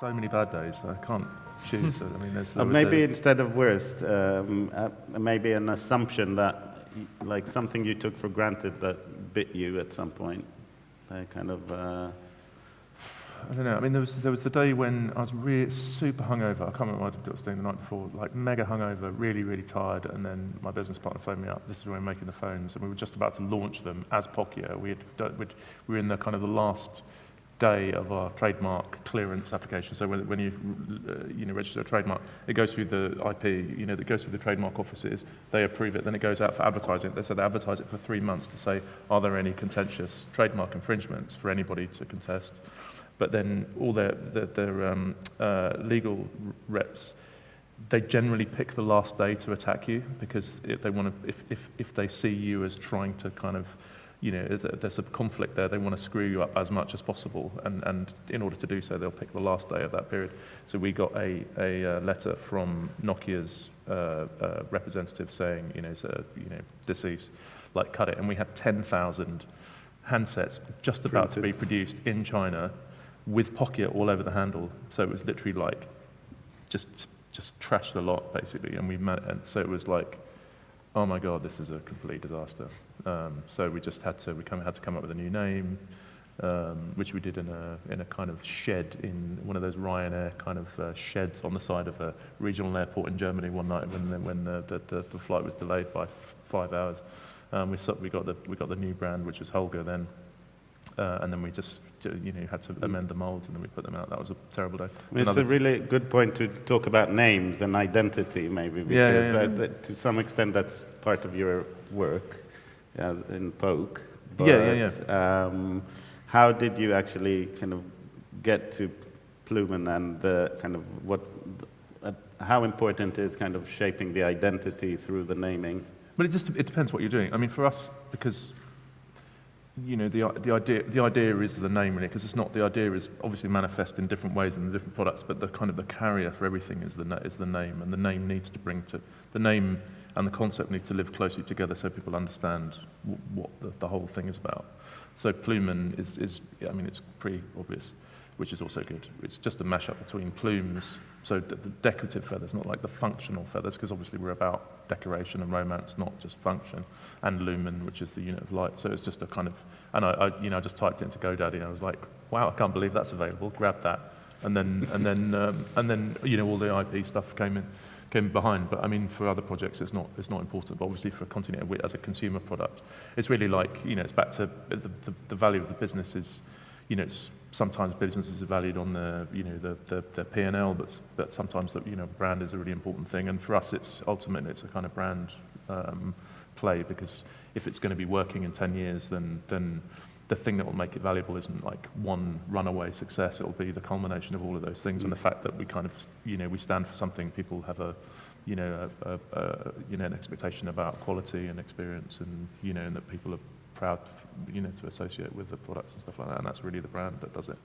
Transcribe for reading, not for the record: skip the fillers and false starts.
so many bad days. I can't choose. I mean, maybe instead of worst, maybe an assumption that, like something you took for granted that bit you at some point. Kind of. I don't know. I mean, there was the day when I was really super hungover. I can't remember what I was doing the night before. Like mega hungover, really, really tired. And then my business partner phoned me up. This is when we were making the phones, and we were just about to launch them as Pokia. We were in the kind of the last day of our trademark clearance application. So when you register a trademark, it goes through the IP. It goes through the trademark offices. They approve it. Then it goes out for advertising. They advertise it for 3 months to say, are there any contentious trademark infringements for anybody to contest? But then all their legal reps, they generally pick the last day to attack you, because if they see you as trying to kind of, there's a conflict there, they want to screw you up as much as possible, and in order to do so, they'll pick the last day of that period. So we got a letter from Nokia's representative saying, deceased, like cut it, and we had 10,000 handsets just about to be produced in China, with Pokia all over the handle. So it was literally like just trashed the lot basically, and so it was like, oh my god, this is a complete disaster. So we had to come up with a new name, which we did in a kind of shed in one of those Ryanair kind of sheds on the side of a regional airport in Germany one night when the flight was delayed by 5 hours. We got the new brand, which was Holger then. And then we just, had to amend the molds, and then we put them out. That was a terrible day. It's a really good point to talk about names and identity, maybe, because to some extent that's part of your work in Poke. But, how did you actually kind of get to Plumen, and the kind of how important is kind of shaping the identity through the naming? But it depends what you're doing. I mean, for us, because the idea is the name, really, because it's not, the idea is obviously manifest in different ways in the different products, but the kind of the carrier for everything is the name, and the name needs to the name and the concept need to live closely together so people understand what the whole thing is about. So Plumen is it's pretty obvious, which is also good. It's just a mashup between plumes, so the decorative feathers, not like the functional feathers, because obviously we're about decoration and romance, not just function, and lumen, which is the unit of light. So it's just a kind of, and I just typed it into GoDaddy, and I was like, wow, I can't believe that's available. Grab that, and then all the IP stuff came behind. But I mean, for other projects, it's not important. But obviously, for Continental as a consumer product, it's really like, it's back to the value of the business is, sometimes businesses are valued on the P&L, but sometimes the brand is a really important thing. And for us, it's ultimately a kind of brand play, because if it's going to be working in 10 years, then the thing that will make it valuable isn't like one runaway success. It'll be the culmination of all of those things, and the fact that we kind of we stand for something. People have an expectation about quality and experience, and and that people are proud to associate with the products and stuff like that, and that's really the brand that does it.